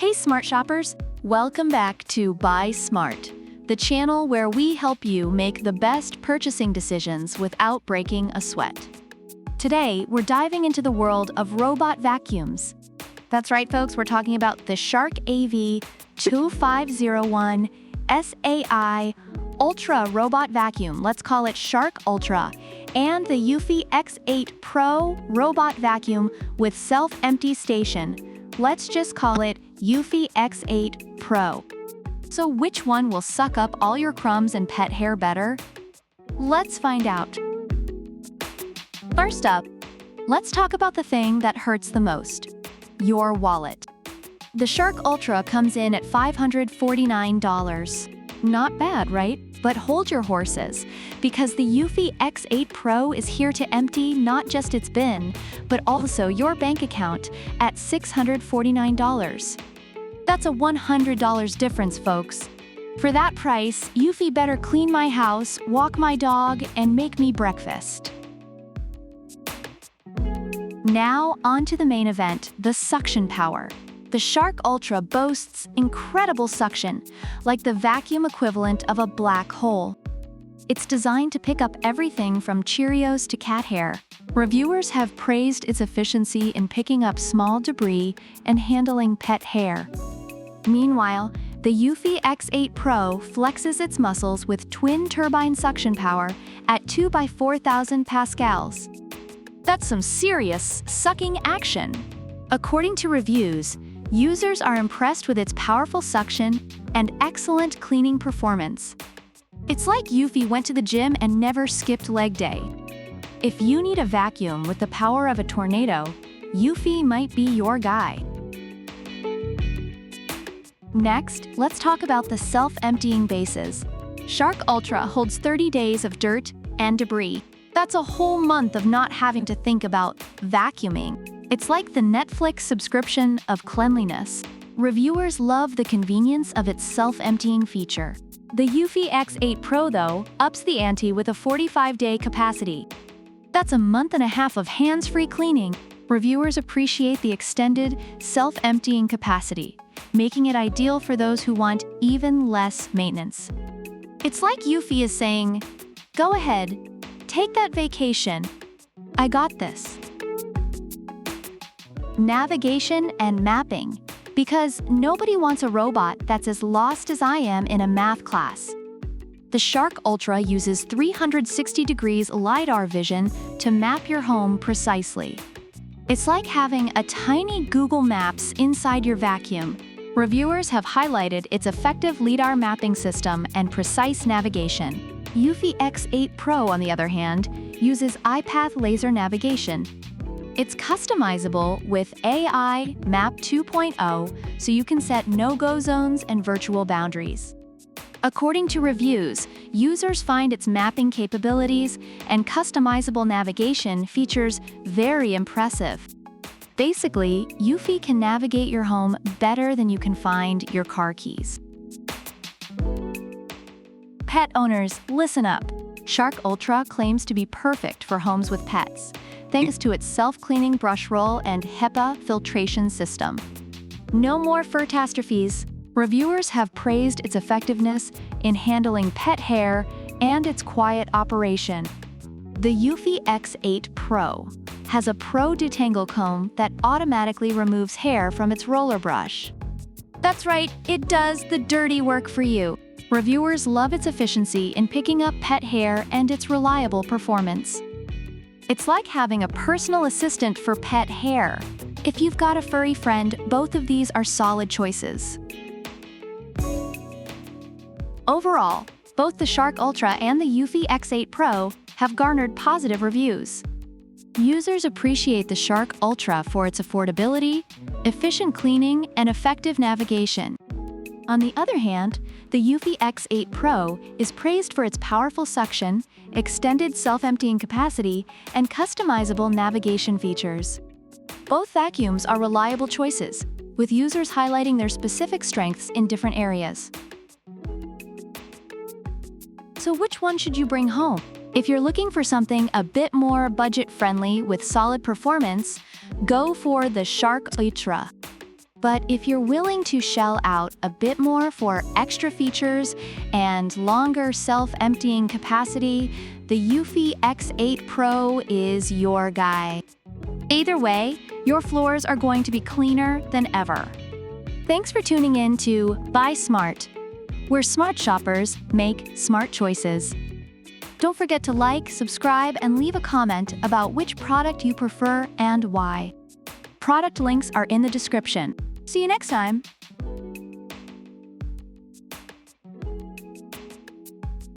Hey smart shoppers, welcome back to Buy Smart, the channel where we help you make the best purchasing decisions without breaking a sweat. Today, we're diving into the world of robot vacuums. That's right folks, we're talking about the Shark AV2501S Ultra Robot Vacuum, let's call it Shark Ultra, and the eufy X8 Pro Robot Vacuum with Self-Empty Station. Let's just call it eufy X8 Pro. So which one will suck up all your crumbs and pet hair better? Let's find out. First up, let's talk about the thing that hurts the most, your wallet. The Shark Ultra comes in at $549. Not bad, right? But hold your horses, because the eufy X8 Pro is here to empty not just its bin, but also your bank account at $649. That's a $100 difference, folks. For that price, eufy better clean my house, walk my dog, and make me breakfast. Now, on to the main event, the suction power. The Shark Ultra boasts incredible suction, like the vacuum equivalent of a black hole. It's designed to pick up everything from Cheerios to cat hair. Reviewers have praised its efficiency in picking up small debris and handling pet hair. Meanwhile, the eufy X8 Pro flexes its muscles with twin turbine suction power at 2 by 4,000 pascals. That's some serious sucking action. According to reviews, users are impressed with its powerful suction and excellent cleaning performance. It's like eufy went to the gym and never skipped leg day. If you need a vacuum with the power of a tornado, eufy might be your guy. Next, let's talk about the self-emptying bases. Shark Ultra holds 30 days of dirt and debris. That's a whole month of not having to think about vacuuming. It's like the Netflix subscription of cleanliness. Reviewers love the convenience of its self-emptying feature. The eufy X8 Pro, though, ups the ante with a 45-day capacity. That's a month and a half of hands-free cleaning. Reviewers appreciate the extended, self-emptying capacity, making it ideal for those who want even less maintenance. It's like eufy is saying, go ahead, take that vacation. I got this. Navigation and mapping, because nobody wants a robot that's as lost as I am in a math class. The Shark Ultra uses 360 degrees LiDAR vision to map your home precisely. It's like having a tiny Google Maps inside your vacuum. Reviewers have highlighted its effective LiDAR mapping system and precise navigation. eufy X8 Pro, on the other hand, uses iPath laser navigation. It's customizable with AI Map 2.0, so you can set no-go zones and virtual boundaries. According to reviews, users find its mapping capabilities and customizable navigation features very impressive. Basically, eufy can navigate your home better than you can find your car keys. Pet owners, listen up. Shark Ultra claims to be perfect for homes with pets, thanks to its self-cleaning brush roll and HEPA filtration system. No more fur-tastrophes. Reviewers have praised its effectiveness in handling pet hair and its quiet operation. The eufy X8 Pro has a Pro Detangle comb that automatically removes hair from its roller brush. That's right, it does the dirty work for you. Reviewers love its efficiency in picking up pet hair and its reliable performance. It's like having a personal assistant for pet hair. If you've got a furry friend, both of these are solid choices. Overall, both the Shark Ultra and the eufy X8 Pro have garnered positive reviews. Users appreciate the Shark Ultra for its affordability, efficient cleaning, and effective navigation. On the other hand, the eufy X8 Pro is praised for its powerful suction, extended self-emptying capacity, and customizable navigation features. Both vacuums are reliable choices, with users highlighting their specific strengths in different areas. So which one should you bring home? If you're looking for something a bit more budget-friendly with solid performance, go for the Shark Ultra. But if you're willing to shell out a bit more for extra features and longer self-emptying capacity, the eufy X8 Pro is your guy. Either way, your floors are going to be cleaner than ever. Thanks for tuning in to Buy Smart, where smart shoppers make smart choices. Don't forget to like, subscribe, and leave a comment about which product you prefer and why. Product links are in the description. See you next time!